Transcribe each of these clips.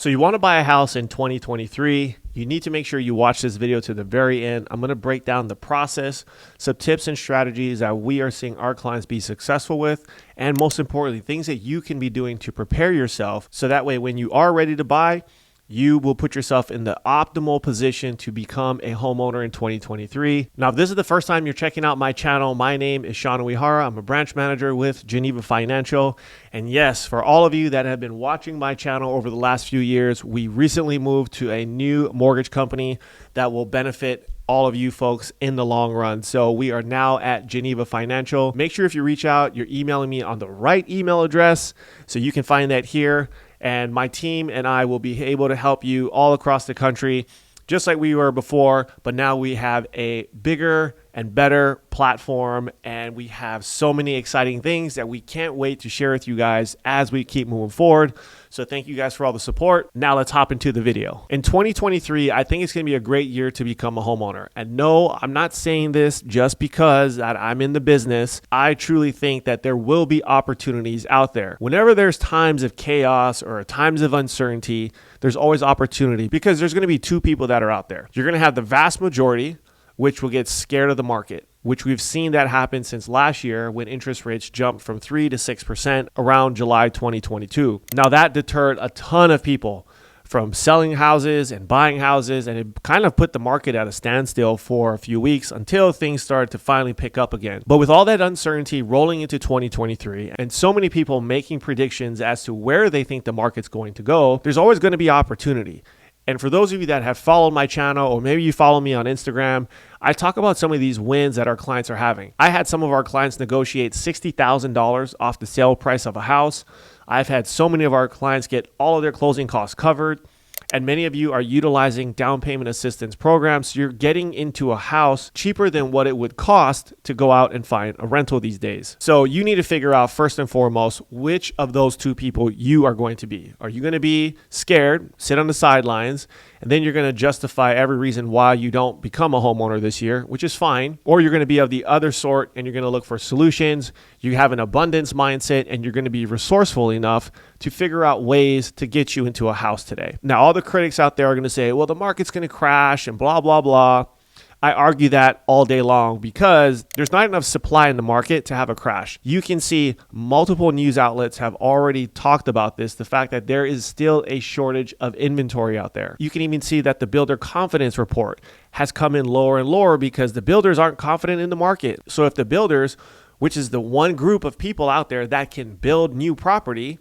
So you want to buy a house in 2023, you need to make sure you watch this video to the very end. I'm going to break down the process, some tips and strategies that we are seeing our clients be successful with, and most importantly, things that you can be doing to prepare yourself so that way when you are ready to buy, you will put yourself in the optimal position to become a homeowner in 2023. Now, if this is the first time you're checking out my channel, my name is Seanu Uyehara. I'm a branch manager with Geneva Financial. And yes, for all of you that have been watching my channel over the last few years, we recently moved to a new mortgage company that will benefit all of you folks in the long run. So we are now at Geneva Financial. Make sure if you reach out, you're emailing me on the right email address. So you can find that here. And my team and I will be able to help you all across the country, just like we were before, but now we have a bigger and better platform, and we have so many exciting things that we can't wait to share with you guys as we keep moving forward. So thank you guys for all the support. Now let's hop into the video. In 2023, I think it's going to be a great year to become a homeowner. And no, I'm not saying this just because that I'm in the business. I truly think that there will be opportunities out there. Whenever there's times of chaos or times of uncertainty, there's always opportunity because there's going to be two people that are out there. You're going to have the vast majority, which will get scared of the market, which we've seen that happen since last year when interest rates jumped from 3 to 6% around July 2022. Now that deterred a ton of people from selling houses and buying houses, and it kind of put the market at a standstill for a few weeks until things started to finally pick up again. But with all that uncertainty rolling into 2023 and so many people making predictions as to where they think the market's going to go, there's always going to be opportunity. And for those of you that have followed my channel, or maybe you follow me on Instagram, I talk about some of these wins that our clients are having. I had some of our clients negotiate $60,000 off the sale price of a house. I've had so many of our clients get all of their closing costs covered. And many of you are utilizing down payment assistance programs. So you're getting into a house cheaper than what it would cost to go out and find a rental these days. So you need to figure out first and foremost, which of those two people you are going to be. Are you going to be scared, sit on the sidelines, and then you're going to justify every reason why you don't become a homeowner this year, which is fine. Or you're going to be of the other sort and you're going to look for solutions. You have an abundance mindset and you're going to be resourceful enough to figure out ways to get you into a house today. Now, all the critics out there are going to say, well, the market's going to crash and blah, blah, blah. I argue that all day long because there's not enough supply in the market to have a crash. You can see multiple news outlets have already talked about this, the fact that there is still a shortage of inventory out there. You can even see that the builder confidence report has come in lower and lower because the builders aren't confident in the market. So if the builders, which is the one group of people out there that can build new property,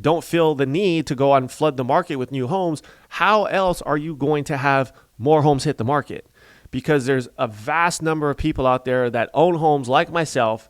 don't feel the need to go out and flood the market with new homes, how else are you going to have more homes hit the market? Because there's a vast number of people out there that own homes like myself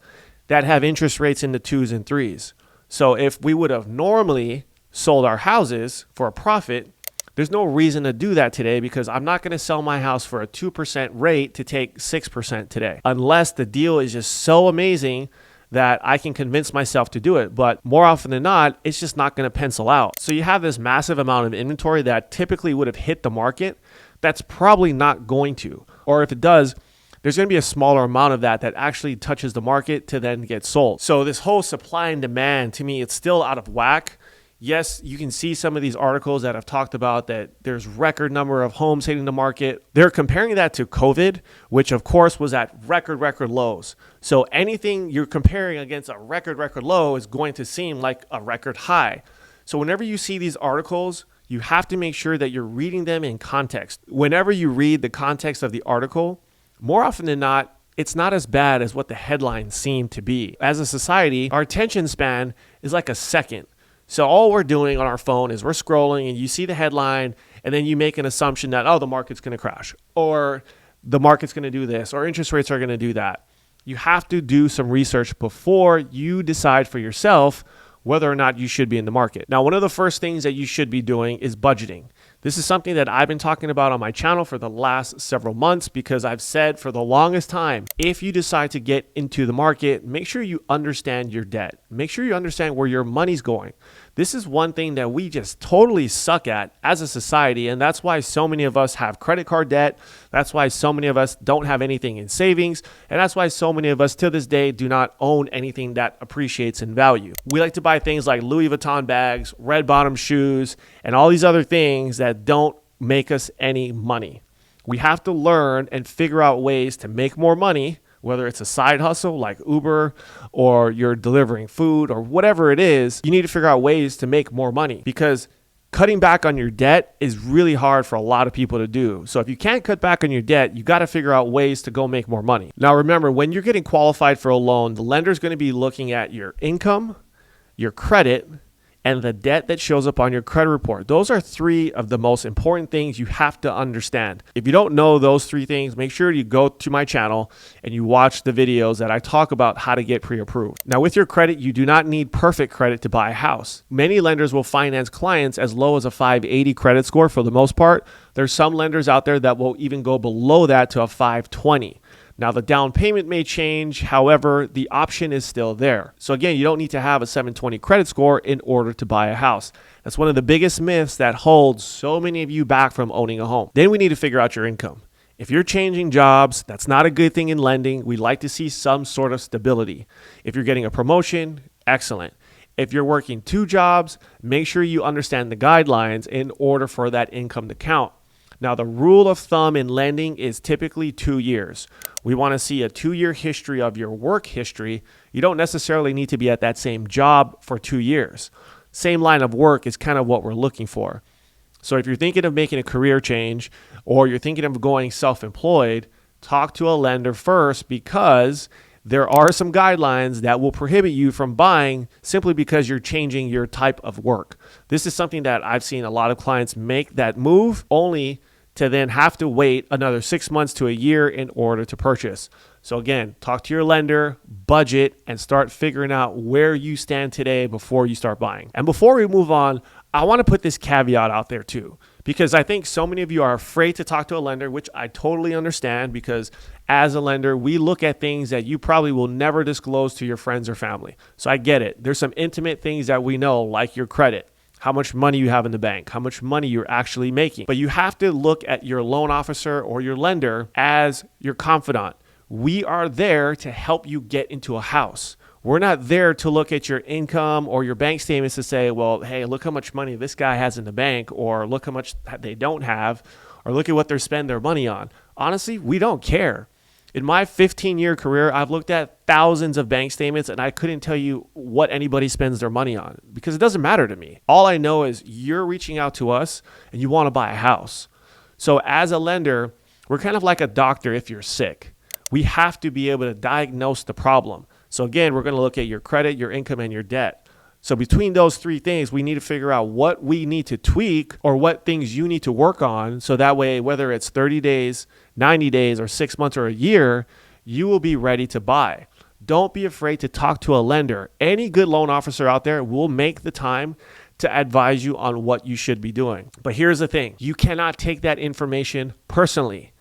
that have interest rates in the 2s and 3s. So if we would have normally sold our houses for a profit, there's no reason to do that today because I'm not going to sell my house for a 2% rate to take 6% today, unless the deal is just so amazing that I can convince myself to do it. But more often than not, it's just not going to pencil out. So you have this massive amount of inventory that typically would have hit the market. That's probably not going to. Or if it does, there's going to be a smaller amount of that actually touches the market to then get sold. So this whole supply and demand, to me, it's still out of whack. Yes, you can see some of these articles that have talked about that there's record number of homes hitting the market. They're comparing that to COVID, which of course was at record lows. So anything you're comparing against a record low is going to seem like a record high. So whenever you see these articles, you have to make sure that you're reading them in context. Whenever you read the context of the article, more often than not, it's not as bad as what the headlines seem to be. As a society, our attention span is like a second. So all we're doing on our phone is we're scrolling and you see the headline and then you make an assumption that, oh, the market's going to crash or the market's going to do this or interest rates are going to do that. You have to do some research before you decide for yourself whether or not you should be in the market. Now, one of the first things that you should be doing is budgeting. This is something that I've been talking about on my channel for the last several months because I've said for the longest time, if you decide to get into the market, make sure you understand your debt. Make sure you understand where your money's going. This is one thing that we just totally suck at as a society, and that's why so many of us have credit card debt. That's why so many of us don't have anything in savings, and that's why so many of us to this day do not own anything that appreciates in value. We like to buy things like Louis Vuitton bags, red bottom shoes, and all these other things that don't make us any money. We have to learn and figure out ways to make more money, whether it's a side hustle like Uber or you're delivering food or whatever it is. You need to figure out ways to make more money, because cutting back on your debt is really hard for a lot of people to do. So if you can't cut back on your debt, you got to figure out ways to go make more money. Now remember, when you're getting qualified for a loan, the lender is going to be looking at your income, your credit, and the debt that shows up on your credit report. Those are three of the most important things you have to understand. If you don't know those three things, make sure you go to my channel and you watch the videos that I talk about how to get pre-approved. Now with your credit, you do not need perfect credit to buy a house. Many lenders will finance clients as low as a 580 credit score for the most part. There's some lenders out there that will even go below that to a 520. Now, the down payment may change. However, the option is still there. So again, you don't need to have a 720 credit score in order to buy a house. That's one of the biggest myths that holds so many of you back from owning a home. Then we need to figure out your income. If you're changing jobs, that's not a good thing in lending. We like to see some sort of stability. If you're getting a promotion, excellent. If you're working 2 jobs, make sure you understand the guidelines in order for that income to count. Now, the rule of thumb in lending is typically 2 years. We want to see a 2-year history of your work history. You don't necessarily need to be at that same job for 2 years. Same line of work is kind of what we're looking for. So if you're thinking of making a career change or you're thinking of going self-employed, talk to a lender first, because there are some guidelines that will prohibit you from buying simply because you're changing your type of work. This is something that I've seen a lot of clients make that move only to then have to wait another 6 months to a year in order to purchase. So again, talk to your lender, budget, and start figuring out where you stand today before you start buying. And before we move on, I want to put this caveat out there too, because I think so many of you are afraid to talk to a lender, which I totally understand, because as a lender, we look at things that you probably will never disclose to your friends or family. So I get it. There's some intimate things that we know, like your credit, how much money you have in the bank, how much money you're actually making. But you have to look at your loan officer or your lender as your confidant. We are there to help you get into a house. We're not there to look at your income or your bank statements to say, well, hey, look how much money this guy has in the bank, or look how much they don't have, or look at what they're spending their money on. Honestly, we don't care. In my 15-year career, I've looked at thousands of bank statements and I couldn't tell you what anybody spends their money on, because it doesn't matter to me. All I know is you're reaching out to us and you want to buy a house. So as a lender, we're kind of like a doctor if you're sick. We have to be able to diagnose the problem. So again, we're going to look at your credit, your income, and your debt. So between those three things, we need to figure out what we need to tweak or what things you need to work on. So that way, whether it's 30 days, 90 days, or 6 months, or a year, you will be ready to buy. Don't be afraid to talk to a lender. Any good loan officer out there will make the time to advise you on what you should be doing. But here's the thing. You cannot take that information personally.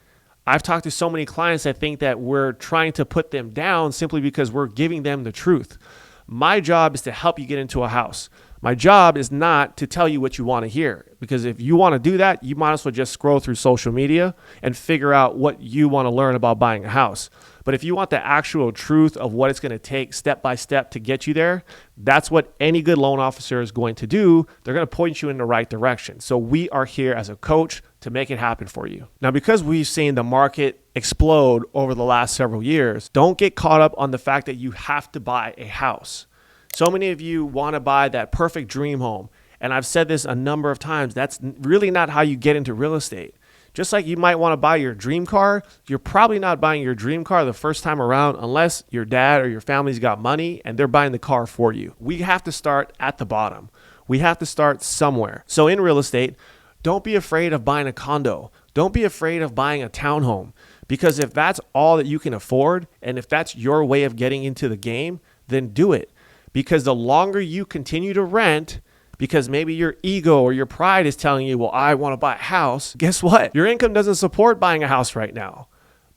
I've talked to so many clients that think that we're trying to put them down simply because we're giving them the truth. My job is to help you get into a house. My job is not to tell you what you want to hear, because if you want to do that, you might as well just scroll through social media and figure out what you want to learn about buying a house. But if you want the actual truth of what it's going to take step by step to get you there, that's what any good loan officer is going to do. They're going to point you in the right direction. So we are here as a coach to make it happen for you. Now, because we've seen the market explode over the last several years, don't get caught up on the fact that you have to buy a house. So many of you want to buy that perfect dream home. And I've said this a number of times. That's really not how you get into real estate. Just like you might want to buy your dream car, you're probably not buying your dream car the first time around unless your dad or your family's got money and they're buying the car for you. We have to start at the bottom. We have to start somewhere. So in real estate, don't be afraid of buying a condo. Don't be afraid of buying a townhome, because if that's all that you can afford and if that's your way of getting into the game, then do it. Because the longer you continue to rent, because maybe your ego or your pride is telling you, well, I want to buy a house. Guess what? Your income doesn't support buying a house right now.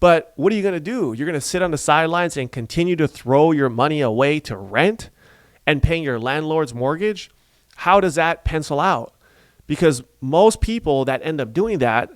But what are you going to do? You're going to sit on the sidelines and continue to throw your money away to rent and paying your landlord's mortgage? How does that pencil out? Because most people that end up doing that,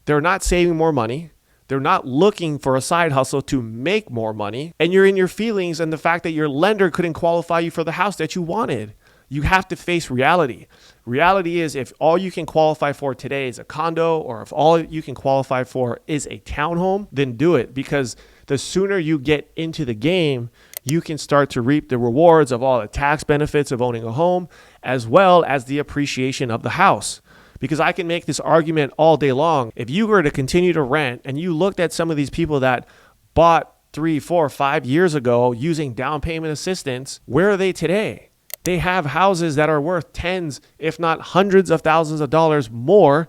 they're not saving more money. They're not looking for a side hustle to make more money. And you're in your feelings and the fact that your lender couldn't qualify you for the house that you wanted. You have to face reality. Reality is if all you can qualify for today is a condo, or if all you can qualify for is a townhome, then do it, because the sooner you get into the game, you can start to reap the rewards of all the tax benefits of owning a home, as well as the appreciation of the house. Because I can make this argument all day long. If you were to continue to rent and you looked at some of these people that bought 3, 4, 5 years ago using down payment assistance, where are they today? They have houses that are worth tens, if not hundreds of thousands of dollars more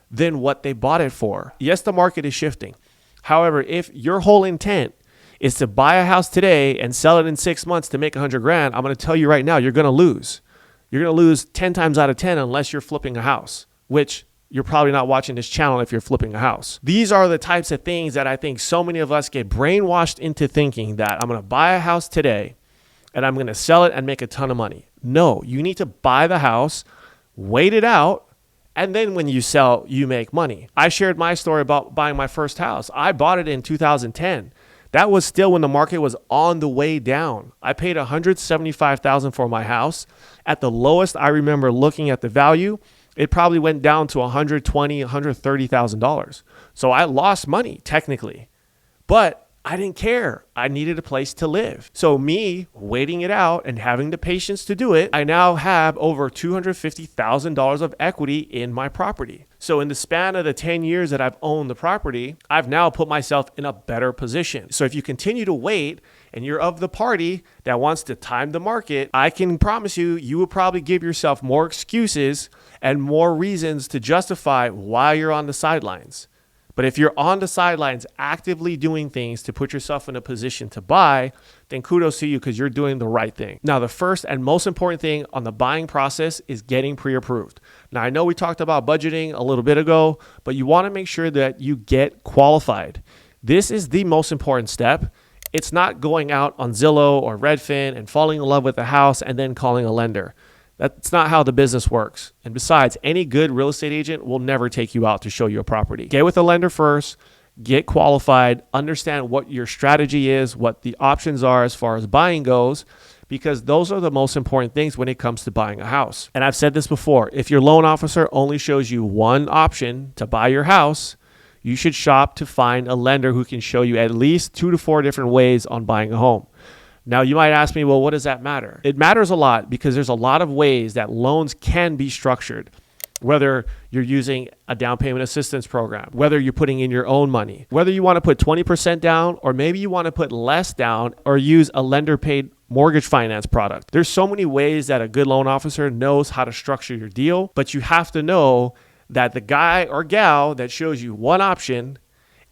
than what they bought it for. Yes, the market is shifting. However, if your whole intent is to buy a house today and sell it in 6 months to make 100 grand, I'm going to tell you right now, you're going to lose. You're going to lose 10 times out of 10 unless you're flipping a house, which you're probably not watching this channel if you're flipping a house. These are the types of things that I think so many of us get brainwashed into thinking that I'm going to buy a house today and I'm going to sell it and make a ton of money. No, you need to buy the house, wait it out, and then when you sell, you make money. I shared my story about buying my first house. I bought it in 2010. That was still when the market was on the way down. I paid $175,000 for my house. At the lowest, I remember looking at the value, it probably went down to $120,000, $130,000. So I lost money technically, but I didn't care. I needed a place to live. So me waiting it out and having the patience to do it, I now have over $250,000 of equity in my property. So in the span of the 10 years that I've owned the property, I've now put myself in a better position. So if you continue to wait and you're of the party that wants to time the market, I can promise you, you will probably give yourself more excuses and more reasons to justify why you're on the sidelines. But if you're on the sidelines actively doing things to put yourself in a position to buy, then kudos to you because you're doing the right thing. Now, the first and most important thing on the buying process is getting pre-approved. Now, I know we talked about budgeting a little bit ago, but you want to make sure that you get qualified. This is the most important step. It's not going out on Zillow or Redfin and falling in love with a house and then calling a lender. That's not how the business works. And besides, any good real estate agent will never take you out to show you a property. Get with a lender first, get qualified, understand what your strategy is, what the options are as far as buying goes, because those are the most important things when it comes to buying a house. And I've said this before, if your loan officer only shows you one option to buy your house, you should shop to find a lender who can show you at least 2 to 4 different ways on buying a home. Now, you might ask me, well, what does that matter? It matters a lot because there's a lot of ways that loans can be structured, whether you're using a down payment assistance program, whether you're putting in your own money, whether you want to put 20% down, or maybe you want to put less down or use a lender paid mortgage finance product. There's so many ways that a good loan officer knows how to structure your deal, but you have to know that the guy or gal that shows you one option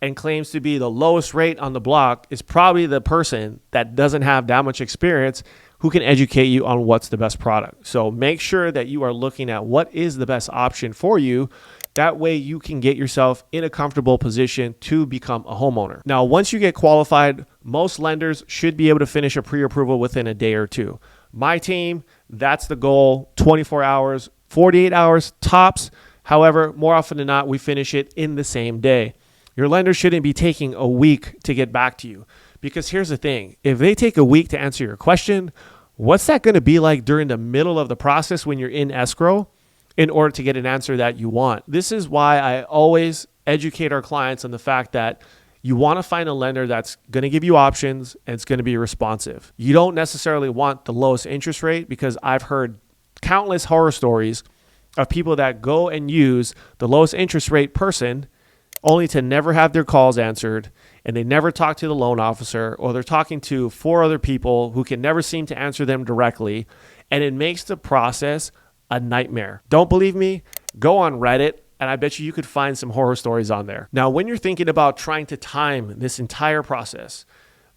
and claims to be the lowest rate on the block is probably the person that doesn't have that much experience who can educate you on what's the best product. So make sure that you are looking at what is the best option for you. That way you can get yourself in a comfortable position to become a homeowner. Now, once you get qualified, most lenders should be able to finish a pre-approval within a day or two. My team, that's the goal, 24 hours, 48 hours tops. However, more often than not, we finish it in the same day. Your lender shouldn't be taking a week to get back to you, because here's the thing. If they take a week to answer your question, what's that going to be like during the middle of the process when you're in escrow in order to get an answer that you want? This is why I always educate our clients on the fact that you want to find a lender that's going to give you options and it's going to be responsive. You don't necessarily want the lowest interest rate, because I've heard countless horror stories of people that go and use the lowest interest rate person only to never have their calls answered, and they never talk to the loan officer, or they're talking to 4 other people who can never seem to answer them directly, and it makes the process a nightmare. Don't believe me? Go on Reddit, and I bet you could find some horror stories on there. Now, when you're thinking about trying to time this entire process,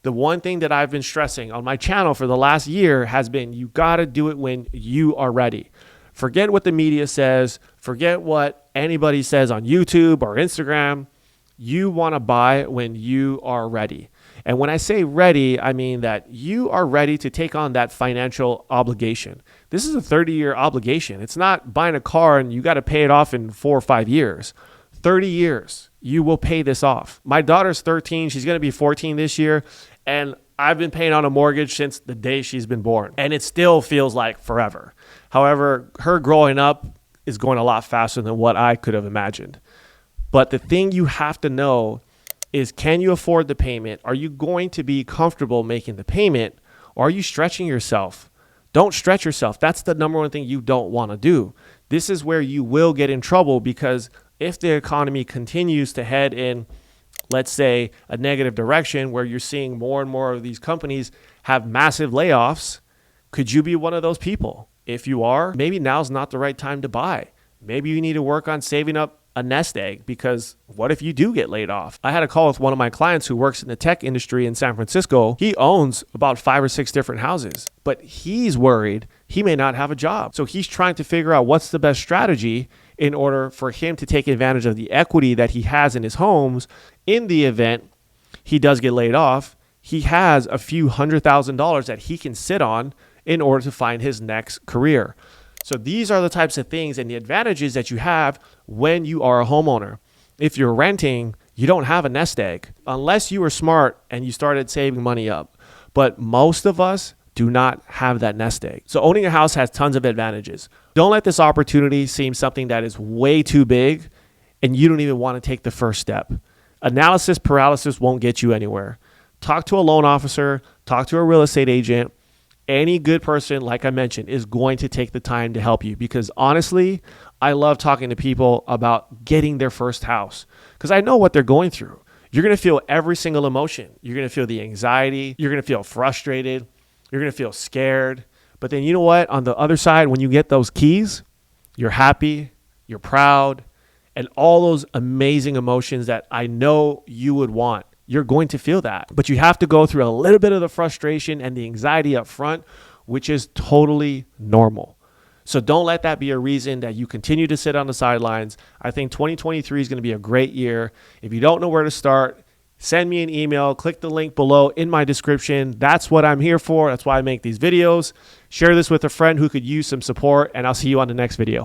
the one thing that I've been stressing on my channel for the last year has been you got to do it when you are ready. Forget what the media says. Forget what anybody says on YouTube or Instagram. You want to buy when you are ready. And when I say ready, I mean that you are ready to take on that financial obligation. This is a 30-year obligation. It's not buying a car and you got to pay it off in 4 or 5 years. 30 years, you will pay this off. My daughter's 13. She's going to be 14 this year. And I've been paying on a mortgage since the day she's been born. And it still feels like forever. However, her growing up is going a lot faster than what I could have imagined. But the thing you have to know is, can you afford the payment? Are you going to be comfortable making the payment? Or are you stretching yourself? Don't stretch yourself. That's the number one thing you don't want to do. This is where you will get in trouble, because if the economy continues to head in, let's say, a negative direction where you're seeing more and more of these companies have massive layoffs, could you be one of those people? If you are, maybe now's not the right time to buy. Maybe you need to work on saving up a nest egg, because what if you do get laid off? I had a call with one of my clients who works in the tech industry in San Francisco. He owns about 5 or 6 different houses, but he's worried he may not have a job. So he's trying to figure out what's the best strategy in order for him to take advantage of the equity that he has in his homes. In the event he does get laid off, he has a few $100,000 that he can sit on in order to find his next career. So these are the types of things and the advantages that you have when you are a homeowner. If you're renting, you don't have a nest egg unless you were smart and you started saving money up. But most of us do not have that nest egg. So owning a house has tons of advantages. Don't let this opportunity seem something that is way too big and you don't even want to take the first step. Analysis paralysis won't get you anywhere. Talk to a loan officer, talk to a real estate agent. Any good person, like I mentioned, is going to take the time to help you, because honestly, I love talking to people about getting their first house because I know what they're going through. You're going to feel every single emotion. You're going to feel the anxiety. You're going to feel frustrated. You're going to feel scared. But then you know what? On the other side, when you get those keys, you're happy, you're proud, and all those amazing emotions that I know you would want. You're going to feel that. But you have to go through a little bit of the frustration and the anxiety up front, which is totally normal. So don't let that be a reason that you continue to sit on the sidelines. I think 2023 is going to be a great year. If you don't know where to start, send me an email. Click the link below in my description. That's what I'm here for. That's why I make these videos. Share this with a friend who could use some support, and I'll see you on the next video.